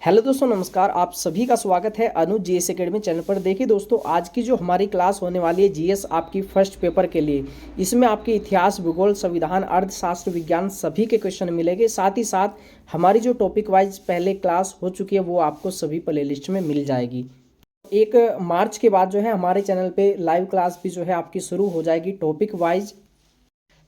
Hello दोस्तों, नमस्कार। आप सभी का स्वागत है अनुज जीएस एकेडमी चैनल पर। देखिए दोस्तों, आज की जो हमारी क्लास होने वाली है जीएस आपकी फर्स्ट पेपर के लिए, इसमें आपके इतिहास, भूगोल, संविधान, अर्थशास्त्र, विज्ञान सभी के क्वेश्चन मिलेंगे। साथ ही साथ हमारी जो टॉपिक वाइज पहले क्लास हो चुकी है वो आपको सभी प्ले लिस्ट में मिल जाएगी। 1 मार्च के बाद जो है हमारे चैनल पे लाइव क्लास भी जो है आपकी शुरू हो जाएगी टॉपिक वाइज।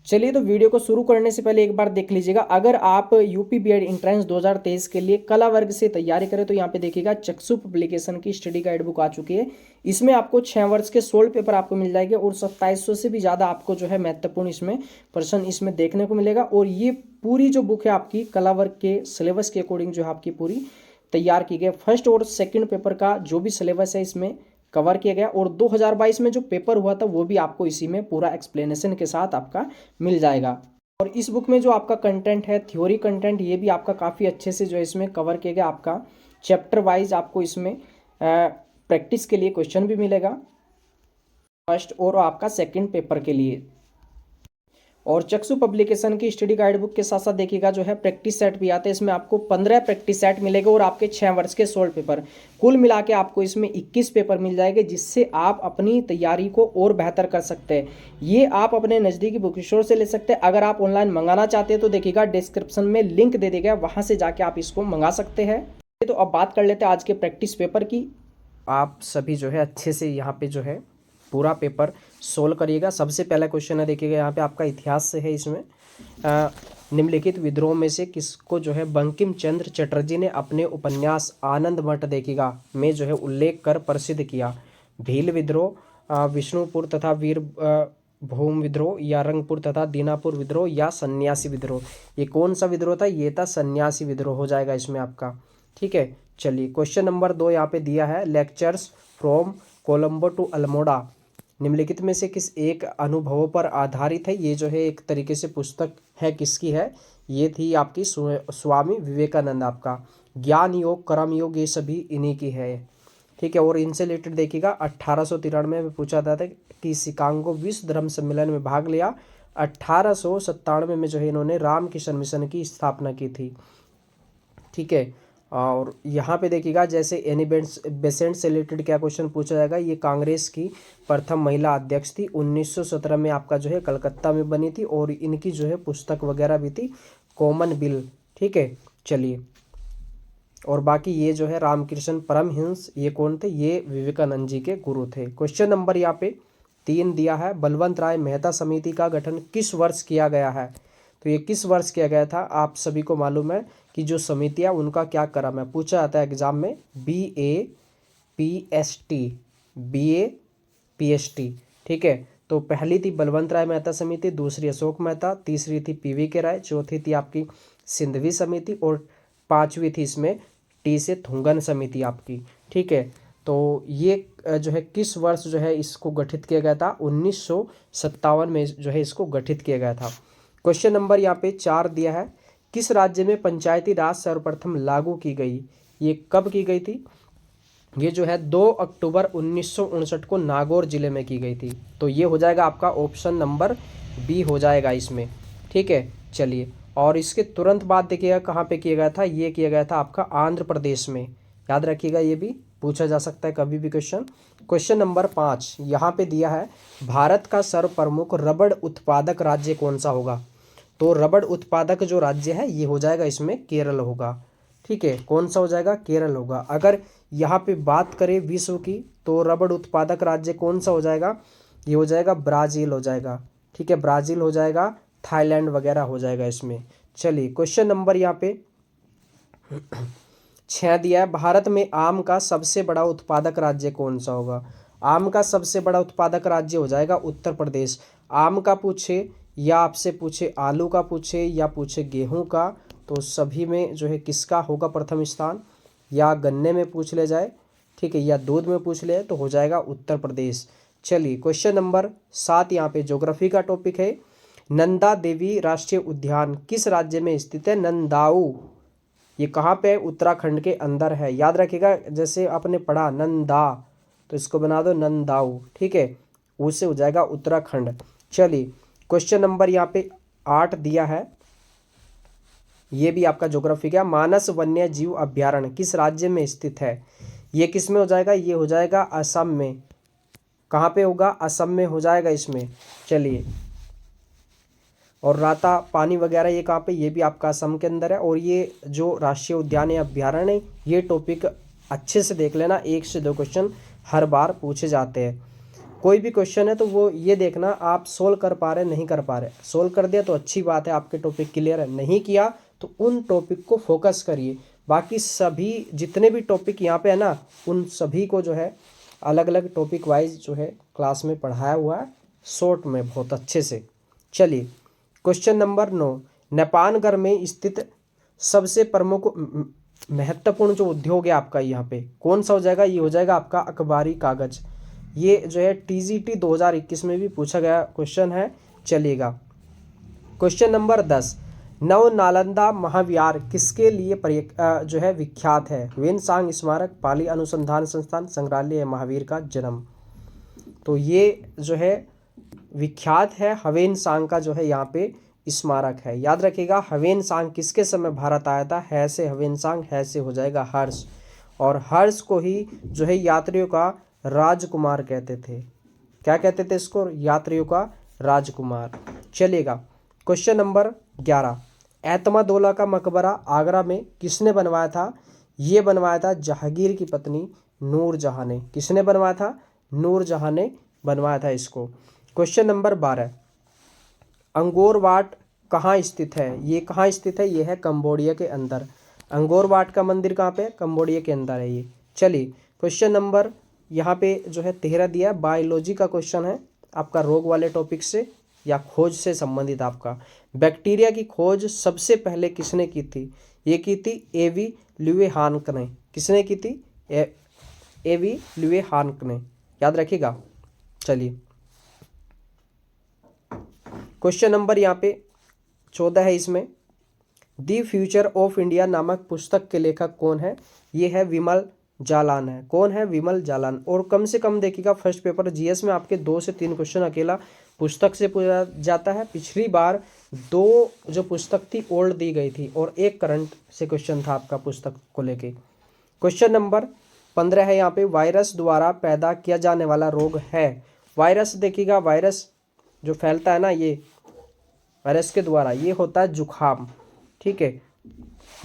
चलिए, तो वीडियो को शुरू करने से पहले एक बार देख लीजिएगा। अगर आप यूपी बीएड एंट्रेंस 2023 के लिए कला वर्ग से तैयारी करें तो यहाँ पे देखिएगा चक्षु पब्लिकेशन की स्टडी गाइड बुक आ चुकी है। इसमें आपको 6 वर्ष के 16 पेपर आपको मिल जाएंगे और 2700 से भी ज़्यादा आपको जो है महत्वपूर्ण इसमें प्रश्न इसमें देखने को मिलेगा। और ये पूरी जो बुक है आपकी कला वर्ग के सिलेबस के अकॉर्डिंग जो है आपकी पूरी तैयार की गई। फर्स्ट और सेकंड पेपर का जो भी सिलेबस है इसमें कवर किया गया और 2022 में जो पेपर हुआ था वो भी आपको इसी में पूरा एक्सप्लेनेशन के साथ आपका मिल जाएगा। और इस बुक में जो आपका कंटेंट है, थ्योरी कंटेंट, ये भी आपका काफ़ी अच्छे से जो है इसमें कवर किया गया। आपका चैप्टर वाइज आपको इसमें प्रैक्टिस के लिए क्वेश्चन भी मिलेगा फर्स्ट और आपका सेकंड पेपर के लिए। और चक्षु पब्लिकेशन की स्टडी गाइड बुक के साथ साथ देखिएगा जो है प्रैक्टिस सेट भी आते हैं। इसमें आपको 15 प्रैक्टिस सेट मिलेगा और आपके 6 वर्ष के 16 पेपर, कुल मिला के आपको इसमें 21 पेपर मिल जाएंगे, जिससे आप अपनी तैयारी को और बेहतर कर सकते हैं। ये आप अपने नज़दीकी बुक स्टोर से ले सकते हैं। अगर आप ऑनलाइन मंगाना चाहते हैं तो देखिएगा डिस्क्रिप्शन में लिंक दे दिया गया, वहाँ से जाके आप इसको मंगा सकते हैं। तो अब बात कर लेते हैं आज के प्रैक्टिस पेपर की। आप सभी जो है अच्छे से यहाँ पे जो है पूरा पेपर सोल्व करिएगा। सबसे पहला क्वेश्चन है, देखिएगा यहाँ पे आपका इतिहास से है। इसमें निम्नलिखित विद्रोह में से किसको जो है बंकिम चंद्र चटर्जी ने अपने उपन्यास आनंद मठ देखिएगा में जो है उल्लेख कर प्रसिद्ध किया? भील विद्रोह, विष्णुपुर तथा वीर भूम विद्रोह, या रंगपुर तथा दीनापुर विद्रोह, या सन्यासी विद्रोह? ये कौन सा विद्रोह था? ये था सन्यासी विद्रोह हो जाएगा इसमें आपका। ठीक है, चलिए क्वेश्चन नंबर 2 यहाँ पे दिया है, lectures from Colombo to Almora निम्नलिखित में से किस एक अनुभवों पर आधारित है? ये जो है एक तरीके से पुस्तक है, किसकी है? ये थी आपकी स्वामी विवेकानंद। आपका ज्ञान योग, कर्म योग, ये सभी इन्हीं की है। ठीक है, और इनसे रिलेटेड देखिएगा 1893 में पूछा था कि शिकागो विश्व धर्म सम्मेलन में भाग लिया। 1897 में जो है इन्होंने रामकृष्ण मिशन की स्थापना की थी। ठीक है, और यहाँ पे देखिएगा जैसे एनी बेसेंट से रिलेटेड क्या क्वेश्चन पूछा जाएगा? ये कांग्रेस की प्रथम महिला अध्यक्ष थी। 1917 में आपका जो है कलकत्ता में बनी थी और इनकी जो है पुस्तक वगैरह भी थी, कॉमन बिल। ठीक है, चलिए, और बाकी ये जो है रामकृष्ण परमहंस, ये कौन थे? ये विवेकानंद जी के गुरु थे। क्वेश्चन नंबर यहाँ पे 3 दिया है, बलवंत राय मेहता समिति का गठन किस वर्ष किया गया है? तो ये किस वर्ष किया गया था? आप सभी को मालूम है कि जो समितियाँ उनका क्या क्रम है, पूछा जाता है एग्जाम में। BA PhD। ठीक है, तो पहली थी बलवंत राय मेहता समिति, दूसरी अशोक मेहता, तीसरी थी PV के राय, चौथी थी आपकी सिंधवी समिति और 5वीं थी इसमें टी से थुंगन समिति आपकी। ठीक है, तो ये जो है किस वर्ष जो है इसको गठित किया गया था? 1957 में जो है इसको गठित किया गया था। क्वेश्चन नंबर यहाँ पे 4 दिया है, किस राज्य में पंचायती राज सर्वप्रथम लागू की गई? ये कब की गई थी? ये जो है 2 अक्टूबर 1959 को नागौर जिले में की गई थी। तो ये हो जाएगा आपका ऑप्शन नंबर बी हो जाएगा इसमें। ठीक है, चलिए, और इसके तुरंत बाद देखिएगा कहाँ पे किया गया था? ये किया गया था आपका आंध्र प्रदेश में। याद रखिएगा, ये भी पूछा जा सकता है कभी भी क्वेश्चन। क्वेश्चन नंबर 5 यहाँ पे दिया है, भारत का सर्वप्रमुख रबड़ उत्पादक राज्य कौन सा होगा? तो रबड़ उत्पादक जो राज्य है ये हो जाएगा इसमें केरल होगा। ठीक है, कौन सा हो जाएगा? केरल होगा। अगर यहाँ पे बात करें विश्व की तो रबड़ उत्पादक राज्य कौन सा हो जाएगा? ये हो जाएगा ब्राज़ील हो जाएगा। ठीक है, ब्राज़ील हो जाएगा, थाईलैंड वगैरह हो जाएगा इसमें। चलिए, क्वेश्चन नंबर यहाँ पे 6 दिया है, भारत में आम का सबसे बड़ा उत्पादक राज्य कौन सा होगा? आम का सबसे बड़ा उत्पादक राज्य हो जाएगा उत्तर प्रदेश। आम का पूछे या आपसे पूछे आलू का पूछे या पूछे गेहूं का, तो सभी में जो है किसका होगा प्रथम स्थान? या गन्ने में पूछ ले जाए, ठीक है, या दूध में पूछ ले तो हो जाएगा उत्तर प्रदेश। चलिए, क्वेश्चन नंबर 7 यहाँ पे ज्योग्राफी का टॉपिक है, नंदा देवी राष्ट्रीय उद्यान किस राज्य में स्थित है? नंदाऊ, ये कहाँ पे है? उत्तराखंड के अंदर है। याद रखिएगा, जैसे आपने पढ़ा नंदा तो इसको बना दो नंदाऊ। ठीक है, उससे हो जाएगा उत्तराखंड। चलिए, क्वेश्चन नंबर यहाँ पे 8 दिया है, ये भी आपका ज्योग्राफी का। मानस वन्य जीव अभ्यारण्य किस राज्य में स्थित है? ये किस में हो जाएगा? ये हो जाएगा असम में। कहाँ पे होगा? असम में हो जाएगा इसमें। चलिए, और राता पानी वगैरह ये कहाँ पे? ये भी आपका असम के अंदर है। और ये जो राष्ट्रीय उद्यान या अभ्यारण्य है, ये टॉपिक अच्छे से देख लेना, 1 से 2 क्वेश्चन हर बार पूछे जाते हैं। कोई भी क्वेश्चन है तो वो ये देखना आप सोल्व कर पा रहे नहीं कर पा रहे। सोल्व कर दिया तो अच्छी बात है, आपके टॉपिक क्लियर है। नहीं किया तो उन टॉपिक को फोकस करिए। बाकी सभी जितने भी टॉपिक यहाँ पे है ना, उन सभी को जो है अलग अलग टॉपिक वाइज जो है क्लास में पढ़ाया हुआ है, शॉर्ट में बहुत अच्छे से। चलिए, क्वेश्चन नंबर 9, नेपानगर में स्थित सबसे प्रमुख महत्वपूर्ण जो उद्योग है आपका यहाँ पे कौन सा हो जाएगा? ये हो जाएगा आपका अखबारी कागज। ये जो है TGT 2021 में भी पूछा गया क्वेश्चन है। चलिएगा, क्वेश्चन नंबर 10, नव नालंदा महाविहार किसके लिए जो है विख्यात है? ह्वेनसांग स्मारक, पाली अनुसंधान संस्थान, संग्रहालय, महावीर का जन्म। तो ये जो है विख्यात है, ह्वेनसांग का जो है यहाँ पे स्मारक है। याद रखिएगा, ह्वेनसांग किसके समय भारत आया था? है से ह्वेनसांग, है से हो जाएगा हर्ष। और हर्ष को ही जो है यात्रियों का राजकुमार कहते थे। क्या कहते थे इसको? यात्रियों का राजकुमार। चलेगा, क्वेश्चन नंबर 11, एतमादौला का मकबरा आगरा में किसने बनवाया था? ये बनवाया था जहांगीर की पत्नी नूरजहां ने। किसने बनवाया था? नूरजहां ने बनवाया था इसको। क्वेश्चन नंबर 12, अंगोर वाट कहाँ स्थित है? ये कहाँ स्थित है? ये है कंबोडिया के अंदर। अंगोर वाट का मंदिर कहाँ पे है? कंबोडिया के अंदर है ये। चलिए, क्वेश्चन नंबर यहाँ पे जो है 13 दिया, बायोलॉजी का क्वेश्चन है आपका, रोग वाले टॉपिक से या खोज से संबंधित आपका। बैक्टीरिया की खोज सबसे पहले किसने की थी? ये की थी A.V. ल्यूवेहानक ने। किसने की थी? A.V. ल्यूवेहानक ने। याद रखिएगा। चलिए, क्वेश्चन नंबर यहाँ पे 14 है। इसमें दी फ्यूचर ऑफ इंडिया नामक पुस्तक के लेखक कौन है? ये है विमल जालान है। कौन है? विमल जालान। और कम से कम देखिएगा, फर्स्ट पेपर GS में आपके 2 से 3 क्वेश्चन अकेला पुस्तक से पूछा जाता है। पिछली बार 2 जो पुस्तक थी ओल्ड दी गई थी और 1 करंट से क्वेश्चन था आपका पुस्तक को लेके। क्वेश्चन नंबर 15 है यहाँ पे, वायरस द्वारा पैदा किया जाने वाला रोग है। वायरस देखिएगा, वायरस जो फैलता है ना, ये वायरस के द्वारा ये होता है जुखाम। ठीक है,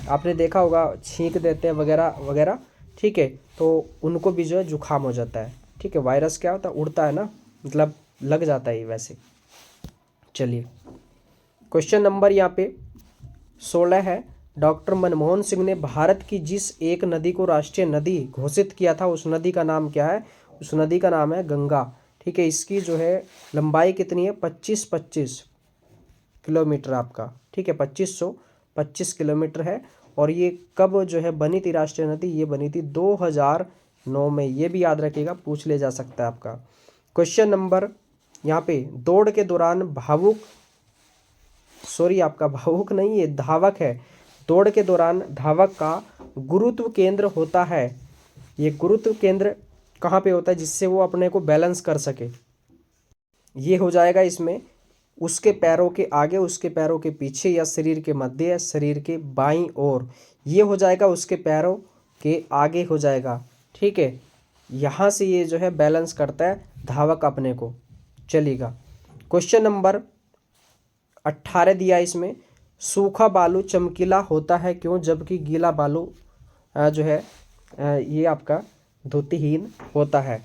आपने देखा होगा छींक देते हैं वगैरह वगैरह। ठीक है, तो उनको भी जो है जुखाम हो जाता है। ठीक है, वायरस क्या होता है? उड़ता है ना, मतलब लग जाता है ये वैसे। चलिए, क्वेश्चन नंबर यहाँ पे 16 है, डॉक्टर मनमोहन सिंह ने भारत की जिस एक नदी को राष्ट्रीय नदी घोषित किया था, उस नदी का नाम क्या है? उस नदी का नाम है गंगा। ठीक है, इसकी जो है लंबाई कितनी है? 25 किलोमीटर आपका। ठीक है, 2525 किलोमीटर है। और ये कब जो है बनी थी राष्ट्रीय नदी? ये बनी थी 2009 में। ये भी याद रखिएगा, पूछ ले जा सकता है आपका। क्वेश्चन नंबर यहाँ पे, दौड़ के दौरान आपका भावुक नहीं, ये धावक है। दौड़ के दौरान धावक का गुरुत्व केंद्र होता है। ये गुरुत्व केंद्र कहाँ पे होता है जिससे वो अपने को बैलेंस कर सके? ये हो जाएगा इसमें उसके पैरों के आगे, उसके पैरों के पीछे, या शरीर के मध्य, या शरीर के बाईं ओर। ये हो जाएगा उसके पैरों के आगे हो जाएगा। ठीक है, यहाँ से ये जो है बैलेंस करता है धावक अपने को। चलिएगा, क्वेश्चन नंबर 18 दिया इसमें, सूखा बालू चमकीला होता है क्यों, जबकि गीला बालू जो है ये आपका धुतिहीन होता है?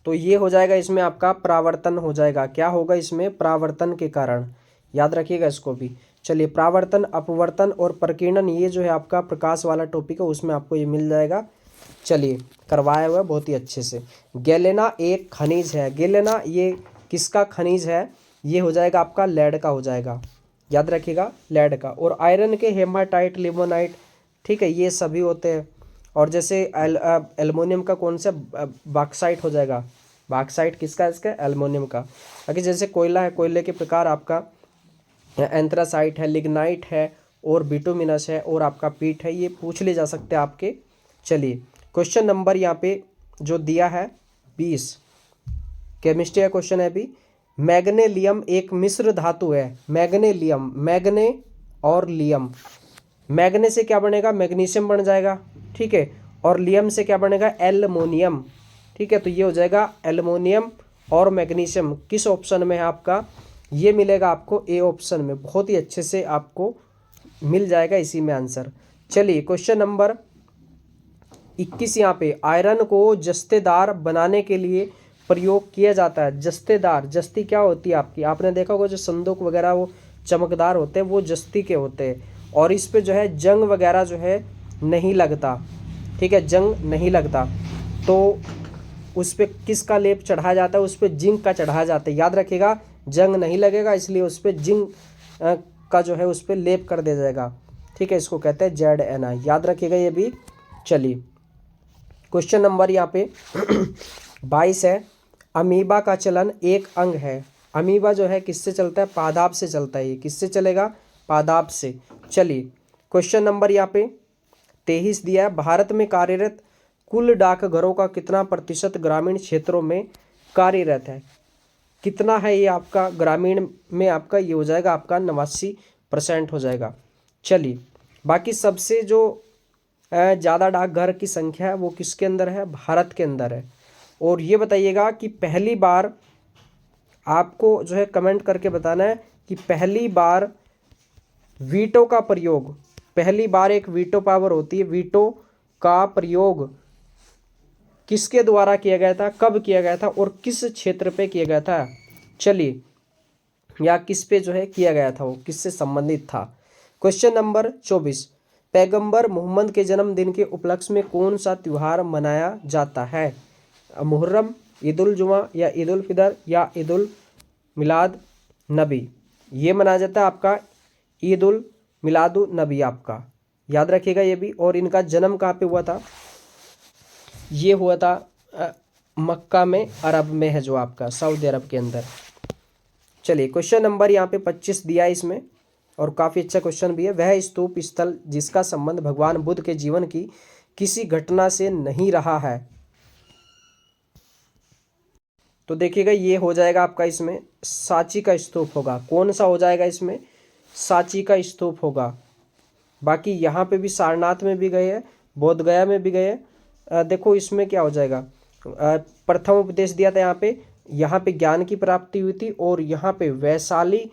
तो ये हो जाएगा इसमें आपका परावर्तन हो जाएगा। क्या होगा इसमें? परावर्तन के कारण। याद रखिएगा इसको भी। चलिए, परावर्तन, अपवर्तन और प्रकीर्णन, ये जो है आपका प्रकाश वाला टॉपिक है, उसमें आपको ये मिल जाएगा। चलिए, करवाया हुआ बहुत ही अच्छे से। गैलेना एक खनिज है। गैलेना ये किसका खनिज है? ये हो जाएगा आपका लेड का हो जाएगा। याद रखिएगा, लेड का। और आयरन के हेमाटाइट, लिमोनाइट, ठीक है, ये सभी होते हैं। और जैसे एल्युमिनियम का कौन सा? बॉक्साइट हो जाएगा। बॉक्साइट किसका है? इसका एल्युमिनियम का। बाकी जैसे कोयला है, कोयले के प्रकार आपका एंथ्रासाइट है, लिग्नाइट है, और बिटुमिनस है, और आपका पीट है। ये पूछ ले जा सकते हैं आपके। चलिए, क्वेश्चन नंबर यहाँ पे जो दिया है 20, केमिस्ट्री का क्वेश्चन है अभी। मैग्नेलियम एक मिश्र धातु है। मैग्नेलियम, मैग्ने और लियम, मैग्ने से क्या बनेगा, मैग्नीशियम बन जाएगा, ठीक है, और लियम से क्या बनेगा, एल्युमिनियम, ठीक है। तो ये हो जाएगा एल्युमिनियम और मैग्नीशियम। किस ऑप्शन में है आपका, ये मिलेगा आपको ए ऑप्शन में। बहुत ही अच्छे से आपको मिल जाएगा इसी में आंसर। चलिए क्वेश्चन नंबर 21 यहाँ पे, आयरन को जस्तेदार बनाने के लिए प्रयोग किया जाता है। जस्तेदार, जस्ती क्या होती है आपकी, आपने देखा होगा जो संदूक वगैरह वो चमकदार होते हैं वो जस्ती के होते हैं, और इस पे जो है जंग वगैरह जो है नहीं लगता, ठीक है, जंग नहीं लगता। तो उस पर किसका लेप चढ़ाया जाता है, उस पर जिंक का चढ़ाया जाता है। याद रखिएगा, जंग नहीं लगेगा इसलिए उस पर जिंक का जो है उस पर लेप कर दिया जाएगा, ठीक है। इसको कहते हैं ZNI, याद रखिएगा ये भी। चलिए क्वेश्चन नंबर यहाँ पे 22 है, अमीबा का चलन एक अंग है। अमीबा जो है किससे चलता है, पादाप से चलता है। ये किससे चलेगा, पादाप से। चलिए क्वेश्चन नंबर यहाँ पे 23 दिया है, भारत में कार्यरत कुल डाकघरों का कितना प्रतिशत ग्रामीण क्षेत्रों में कार्यरत है। कितना है ये आपका ग्रामीण में, आपका ये हो जाएगा आपका 89% हो जाएगा। चलिए बाकी सबसे जो ज़्यादा डाकघर की संख्या है वो किसके अंदर है, भारत के अंदर है। और ये बताइएगा कि पहली बार, आपको जो है कमेंट करके बताना है कि पहली बार वीटो का प्रयोग, पहली बार एक वीटो पावर होती है, वीटो का प्रयोग किसके द्वारा किया गया था, कब किया गया था और किस क्षेत्र पे किया गया था। चलिए, या किस पे जो है किया गया था, वो किससे संबंधित था। क्वेश्चन नंबर 24, पैगंबर मोहम्मद के जन्मदिन के उपलक्ष्य में कौन सा त्यौहार मनाया जाता है। मुहर्रम, ईद उल जुमा या ईद उल फितर या ईद उल मिलाद नबी। ये मनाया जाता है आपका ईद उल मिलादु नबी, आपका याद रखिएगा ये भी। और इनका जन्म कहाँ पे हुआ था, ये हुआ था मक्का में, अरब में है जो आपका सऊदी अरब के अंदर। चलिए क्वेश्चन नंबर यहाँ पे 25 दिया है इसमें, और काफ़ी अच्छा क्वेश्चन भी है। वह स्तूप स्थल जिसका संबंध भगवान बुद्ध के जीवन की किसी घटना से नहीं रहा है। तो देखिएगा ये हो जाएगा आपका इसमें सांची का स्तूप होगा। कौन सा हो जाएगा इसमें, सांची का स्तूप होगा। बाकी यहाँ पे भी सारनाथ में भी गए हैं, बोध गया में भी गए। देखो इसमें क्या हो जाएगा, प्रथम उपदेश दिया था यहाँ पे ज्ञान की प्राप्ति हुई थी, और यहाँ पे वैशाली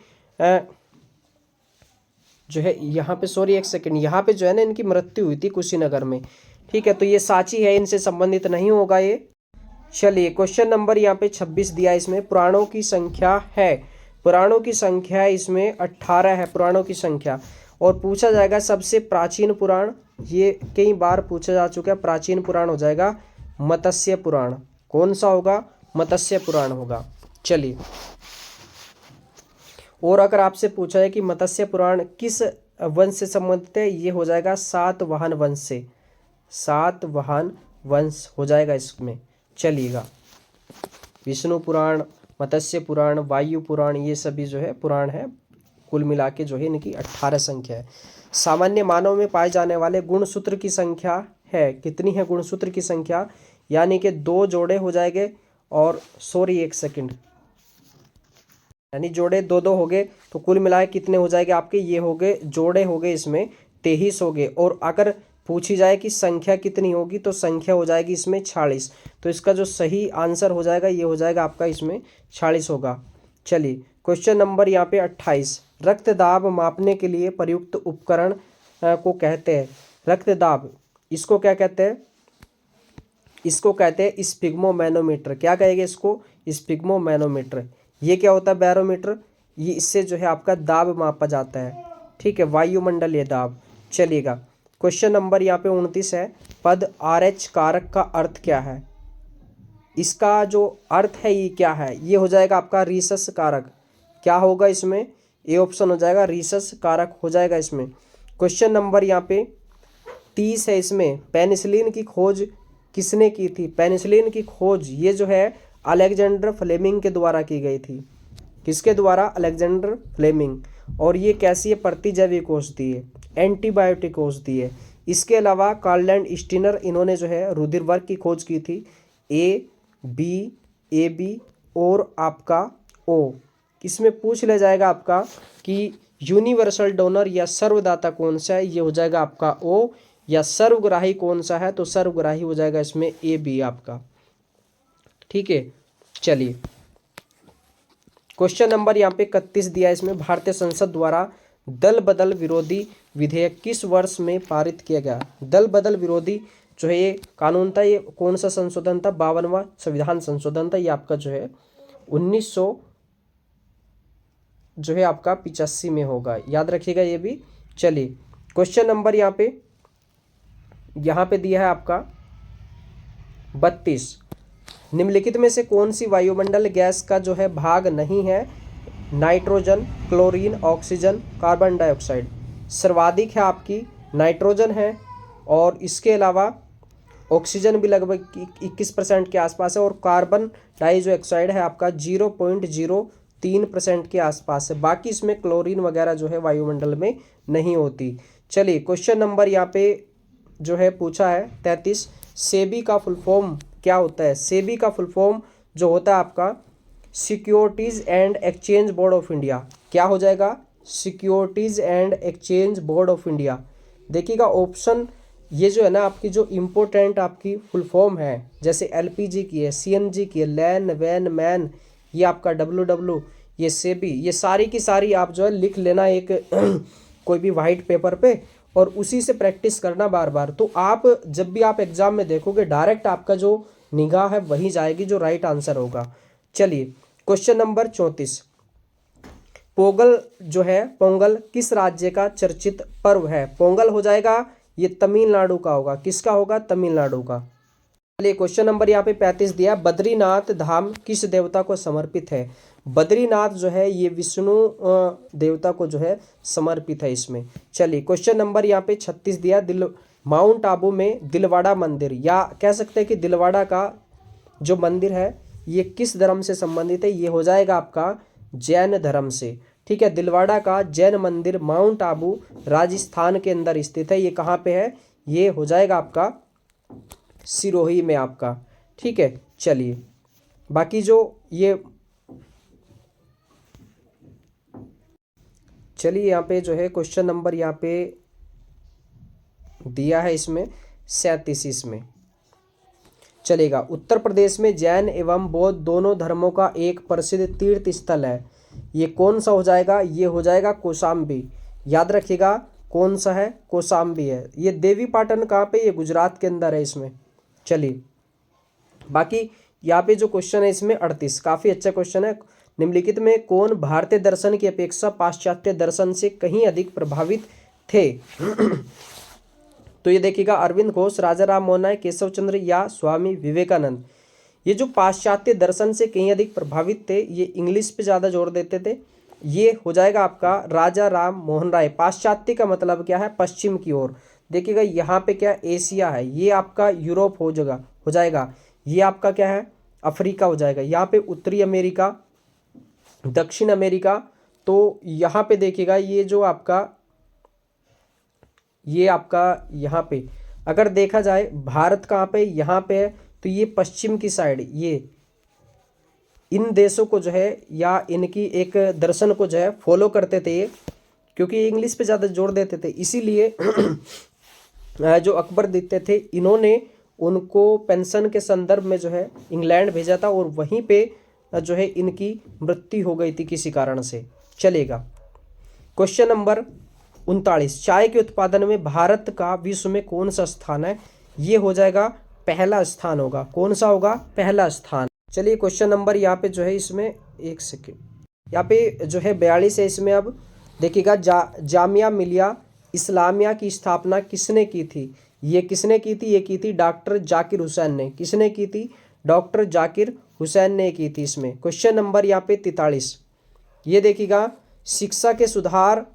जो है, यहाँ पे सॉरी एक सेकंड, यहाँ पे जो है ना इनकी मृत्यु हुई थी कुशीनगर में, ठीक है। तो ये सांची है, इनसे संबंधित नहीं होगा ये। चलिए क्वेश्चन नंबर यहाँ पे 26 दिया है इसमें, पुराणों की संख्या है। पुराणों की संख्या इसमें 18 है पुराणों की संख्या। और पूछा जाएगा सबसे प्राचीन पुराण, ये कई बार पूछा जा चुका है। प्राचीन पुराण हो जाएगा मत्स्य पुराण। कौन सा होगा, मत्स्य पुराण होगा। चलिए, और अगर आपसे पूछा है कि मत्स्य पुराण किस वंश से संबंधित है, ये हो जाएगा सातवाहन वंश से। सातवाहन वंश हो जाएगा इसमें। चलिएगा, विष्णु पुराण, मत्स्य पुराण, वायु पुराण, ये सभी जो है पुराण है। कुल मिला के जो है इनकी 18 संख्या है। सामान्य मानव में पाए जाने वाले गुणसूत्र की संख्या है, कितनी है गुणसूत्र की संख्या, यानी कि 2 जोड़े हो जाएंगे। और सॉरी एक सेकंड, यानी जोड़े 2-2 हो गए, तो कुल मिलाए कितने हो जाएंगे आपके, ये हो गए जोड़े हो गए इसमें 23 हो गए। और अगर पूछी जाए कि संख्या कितनी होगी, तो संख्या हो जाएगी इसमें 46। तो इसका जो सही आंसर हो जाएगा ये हो जाएगा आपका इसमें 46 होगा। चलिए क्वेश्चन नंबर यहाँ पे 28, रक्तदाब मापने के लिए प्रयुक्त उपकरण को कहते हैं। रक्तदाब, इसको क्या कहते हैं, इसको कहते हैं स्पिग्मोमैनोमीटर। क्या कहेंगे इसको, स्पिग्मोमैनोमीटर। ये क्या होता है, बैरोमीटर। ये इससे जो है आपका दाब मापा जाता है, ठीक है, वायुमंडलीय दाब। चलिएगा क्वेश्चन नंबर यहाँ पे 29 है, पद RH कारक का अर्थ क्या है। इसका जो अर्थ है ये क्या है, ये हो जाएगा आपका रीसस कारक। क्या होगा इसमें, ए ऑप्शन हो जाएगा, रीसस कारक हो जाएगा इसमें। क्वेश्चन नंबर यहाँ पे 30 है इसमें, पेनिसिलिन की खोज किसने की थी। पेनिसिलिन की खोज ये जो है अलेक्जेंडर फ्लेमिंग के द्वारा की गई थी। किसके द्वारा, अलेक्जेंडर फ्लेमिंग। और ये कैसी है, प्रतिजैविक औषधि है, एंटीबायोटिक औषधि है। इसके अलावा कार्लैंड स्टीनर, इन्होंने जो है रुधिर वर्ग की खोज की थी, AB, AB और आपका ओ। इसमें पूछ ले जाएगा आपका कि यूनिवर्सल डोनर या सर्वदाता कौन सा है, ये हो जाएगा आपका ओ। या सर्वग्राही कौन सा है, तो सर्वग्राही हो जाएगा इसमें ए बी आपका। ठीक है, चलिए क्वेश्चन नंबर यहाँ पे 31 दिया है इसमें, भारतीय संसद द्वारा दल बदल विरोधी विधेयक किस वर्ष में पारित किया गया। दल बदल विरोधी जो है ये कानून था, ये कौन सा संशोधन था, 52वां संविधान संशोधन था। ये आपका जो है 1900 जो है आपका 85 में होगा, याद रखिएगा ये भी। चलिए क्वेश्चन नंबर यहाँ पे दिया है आपका 32, निम्नलिखित में से कौन सी वायुमंडल गैस का जो है भाग नहीं है। Nitrogen, chlorine, oxygen, carbon dioxide. सर्वाधिक है आपकी नाइट्रोजन है, और इसके अलावा ऑक्सीजन भी लगभग 21% के आसपास है, और कार्बन डाइऑक्साइड है आपका 0.03% के आसपास है। बाकी इसमें क्लोरीन वगैरह जो है वायुमंडल में नहीं होती। चलिए क्वेश्चन नंबर यहाँ पे जो है पूछा है 33, सेबी का फुल फॉर्म क्या होता है। सेबी का फुल फॉर्म जो होता है आपका securities and exchange board of India. क्या हो जाएगा, securities and exchange board of India. देखिएगा ऑप्शन ये जो है ना आपकी जो इम्पोर्टेंट आपकी फुल फॉर्म है, जैसे एलपीजी की है, सीएनजी की है, लैन वैन मैन, ये आपका डब्ल्यूडब्ल्यू, ये सेबी, ये सारी की सारी आप जो है लिख लेना एक कोई भी वाइट पेपर पे, और उसी से प्रैक्टिस करना बार बार। तो आप जब भी आप एग्जाम में देखोगे डायरेक्ट आपका जो निगाह है वही जाएगी जो राइट आंसर होगा। चलिए क्वेश्चन नंबर 34, पोंगल जो है, पोंगल किस राज्य का चर्चित पर्व है। पोंगल हो जाएगा ये तमिलनाडु का होगा। किसका होगा, तमिलनाडु का। चलिए क्वेश्चन नंबर यहाँ पे 35 दिया, बद्रीनाथ धाम किस देवता को समर्पित है। बद्रीनाथ जो है ये विष्णु देवता को जो है समर्पित है इसमें। चलिए क्वेश्चन नंबर यहाँ पे 36 दिया, माउंट आबू में दिलवाड़ा मंदिर, या कह सकते हैं कि दिलवाड़ा का जो मंदिर है ये किस धर्म से संबंधित है। ये हो जाएगा आपका जैन धर्म से। ठीक है, दिलवाड़ा का जैन मंदिर माउंट आबू राजस्थान के अंदर स्थित है। ये कहाँ पे है, ये हो जाएगा आपका सिरोही में आपका। ठीक है, चलिए बाकी जो ये चलिए यहाँ पे जो है क्वेश्चन नंबर यहाँ पे दिया है इसमें 37 इसमें चलेगा। उत्तर प्रदेश में जैन एवं बौद्ध दोनों धर्मों का एक प्रसिद्ध तीर्थ स्थल है। ये कौन सा हो जाएगा, ये हो जाएगा कौशाम्बी। याद रखिएगा कौन सा है, कौशाम्बी है। ये देवी पाटन कहाँ पे, ये गुजरात के अंदर है इसमें। चलिए बाकी यहाँ पे जो क्वेश्चन है इसमें 38, काफ़ी अच्छा क्वेश्चन है। निम्नलिखित में कौन भारतीय दर्शन की अपेक्षा पाश्चात्य दर्शन से कहीं अधिक प्रभावित थे। तो ये देखिएगा अरविंद घोष, राजा राम मोहन राय, केशव चंद्र या स्वामी विवेकानंद। ये जो पाश्चात्य दर्शन से कहीं अधिक प्रभावित थे, ये इंग्लिश पे ज़्यादा जोर देते थे। ये हो जाएगा आपका राजा राम मोहन राय। पाश्चात्य का मतलब क्या है, पश्चिम की ओर। देखिएगा यहाँ पे क्या एशिया है, ये आपका यूरोप हो जाएगा। ये आपका क्या है, अफ्रीका हो जाएगा। यहाँ पे उत्तरी अमेरिका, दक्षिण अमेरिका। तो यहाँ पे देखिएगा ये जो आपका यहाँ पे अगर देखा जाए भारत कहाँ पे, यहाँ पे है, तो ये पश्चिम की साइड, ये इन देशों को जो है या इनकी एक दर्शन को जो है फॉलो करते थे ये, क्योंकि इंग्लिश पे ज़्यादा जोर देते थे। इसीलिए जो अकबरदित्य थे इन्होंने उनको पेंशन के संदर्भ में जो है इंग्लैंड भेजा था, और वहीं पे जो है इनकी मृत्यु हो गई थी किसी कारण से। चलेगा क्वेश्चन नंबर 39, चाय के उत्पादन में भारत का विश्व में कौन सा स्थान है। ये हो जाएगा पहला स्थान होगा। कौन सा होगा, पहला स्थान। चलिए क्वेश्चन नंबर यहाँ पे जो है इसमें एक सेकेंड, यहाँ पे जो है 42 है इसमें। अब देखिएगा जामिया मिलिया इस्लामिया की स्थापना किसने की थी। ये किसने की थी, ये की थी डॉक्टर जाकिर हुसैन ने। किसने की थी, डॉक्टर जाकिर हुसैन ने की थी इसमें। क्वेश्चन नंबर यहाँ पे 43, ये देखिएगा शिक्षा के सुधार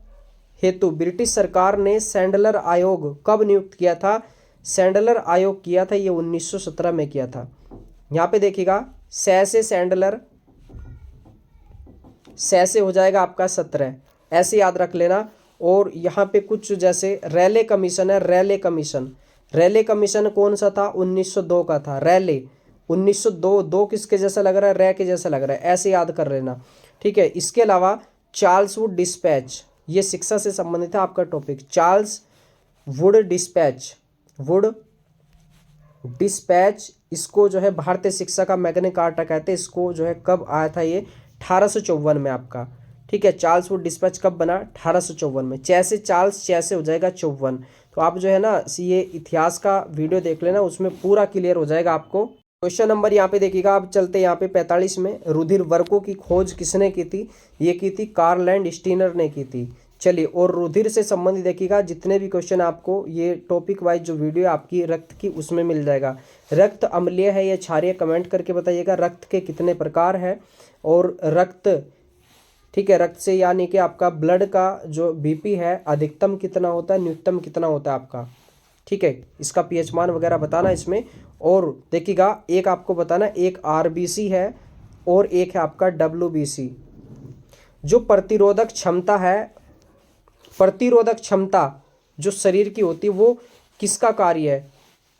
हेतु ब्रिटिश सरकार ने सैंडलर आयोग कब नियुक्त किया था। सैंडलर आयोग किया था ये 1917 में किया था। यहाँ पे देखिएगा से सैंडलर, से हो जाएगा आपका 17, ऐसे याद रख लेना। और यहाँ पे कुछ जैसे रैले कमीशन है, रैले कमीशन कौन सा था, 1902 का था। रैले 1902, दो किसके जैसा लग रहा है, रे के जैसा लग रहा है, ऐसे याद कर लेना। ठीक है, इसके अलावा चार्ल्स वुड डिस्पैच, ये शिक्षा से संबंधित है आपका topic. Charles Wood dispatch, Wood dispatch, इसको जो है भारतीय शिक्षा का मैग्ना कार्टा कहते हैं। इसको जो है कब आया था ये, 1854 में आपका। ठीक है, चार्ल्स वुड डिस्पैच कब बना, 1854 में। चैसे चार्ल्स, चैसे हो जाएगा 54। तो आप जो है ना ये इतिहास का वीडियो देख लेना, उसमें पूरा क्लियर हो जाएगा आपको। क्वेश्चन नंबर यहाँ पे देखिएगा, अब चलते हैं यहाँ पे 45 में। रुधिर वर्गों की खोज किसने की थी, ये की थी कार्ल एंड स्टीनर ने की थी। चलिए, और रुधिर से संबंधित देखिएगा जितने भी क्वेश्चन आपको ये टॉपिक वाइज जो वीडियो आपकी रक्त की उसमें मिल जाएगा। रक्त अम्लीय है या क्षारीय, कमेंट करके बताइएगा। रक्त के कितने प्रकार है, और रक्त, ठीक है, रक्त से यानी कि आपका ब्लड का जो बीपी है अधिकतम कितना होता है, न्यूनतम कितना होता है आपका। ठीक है, इसका पीएच मान वगैरह बताना इसमें। और देखिएगा एक आपको बताना, एक आरबीसी है और एक है आपका डब्ल्यूबीसी। जो प्रतिरोधक क्षमता है, प्रतिरोधक क्षमता जो शरीर की होती है वो किसका कार्य है।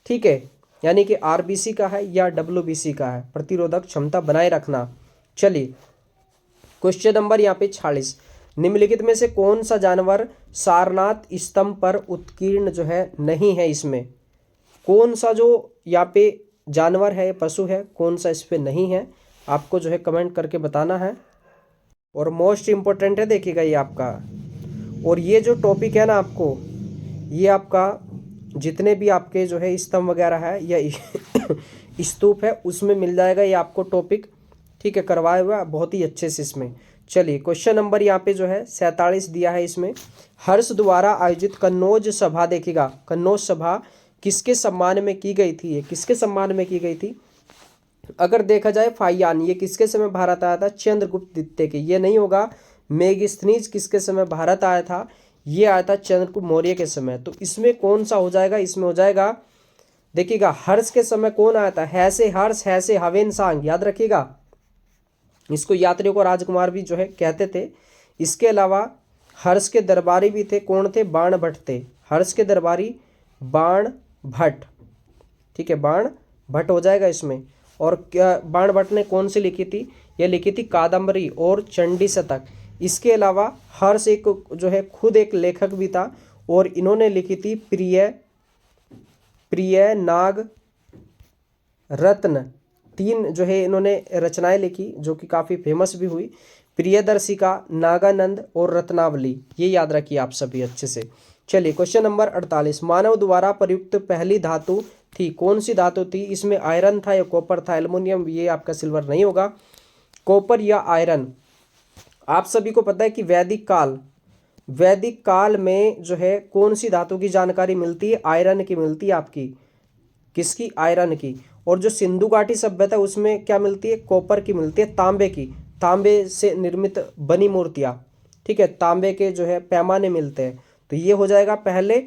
ठीक है, यानी कि आरबीसी का है या डब्ल्यूबीसी का है, प्रतिरोधक क्षमता बनाए रखना। चलिए, क्वेश्चन नंबर यहाँ पे 46, निम्नलिखित में से कौन सा जानवर सारनाथ स्तंभ पर उत्कीर्ण जो है नहीं है। इसमें कौन सा जो यहाँ पे जानवर है, पशु है, कौन सा इस पे नहीं है, आपको जो है कमेंट करके बताना है। और मोस्ट इम्पोर्टेंट है, देखिएगा ये आपका, और ये जो टॉपिक है ना आपको, ये आपका जितने भी आपके जो है स्तंभ वगैरह है या स्तूप है उसमें मिल जाएगा ये आपको टॉपिक। ठीक है, करवाया हुआ बहुत ही अच्छे से इसमें। चलिए, क्वेश्चन नंबर यहाँ पे जो है 47 दिया है इसमें। हर्ष द्वारा आयोजित कन्नौज सभा, देखिएगा कन्नौज सभा किसके सम्मान में की गई थी, ये किसके सम्मान में की गई थी। अगर देखा जाए फाइयान, ये किसके समय भारत आया था, चंद्रगुप्त द्वितीय के। ये नहीं होगा। मेगिस्थनीज किसके समय भारत आया था, ये आया था चंद्रगुप्त मौर्य के समय। तो इसमें कौन सा हो जाएगा, इसमें हो जाएगा, देखिएगा हर्ष के समय कौन आया था, हैसे हर्ष, हैसे हवेन सांग, याद रखिएगा। इसको यात्रियों को राजकुमार भी जो है कहते थे। इसके अलावा हर्ष के दरबारी भी थे, कौन थे, बाण भट्ट थे। हर्ष के दरबारी बाण भट्ट। ठीक है, बाण भट्ट हो जाएगा इसमें। और क्या बाण भट्ट ने कौन सी लिखी थी, यह लिखी थी कादम्बरी और चंडी शतक। इसके अलावा हर्ष एक जो है खुद एक लेखक भी था, और इन्होंने लिखी थी प्रिय, प्रिय नाग रत्न, तीन जो है इन्होंने रचनाएं लिखी जो कि काफ़ी फेमस भी हुई। प्रियदर्शिका, नागानंद और रत्नावली, ये याद रखिए आप सभी अच्छे से। चलिए, क्वेश्चन नंबर 48, मानव द्वारा प्रयुक्त पहली धातु थी, कौन सी धातु थी। इसमें आयरन था या कॉपर था, एल्युमिनियम, ये आपका सिल्वर नहीं होगा, कॉपर या आयरन। आप सभी को पता है कि वैदिक काल में जो है कौन सी धातु की जानकारी मिलती है, आयरन की मिलती है आपकी, किसकी, आयरन की। और जो सिंधु घाटी सभ्यता है उसमें क्या मिलती है, कॉपर की मिलती है, तांबे की, तांबे से निर्मित बनी मूर्तियाँ। ठीक है, तांबे के जो है पैमाने मिलते हैं। तो ये हो जाएगा पहले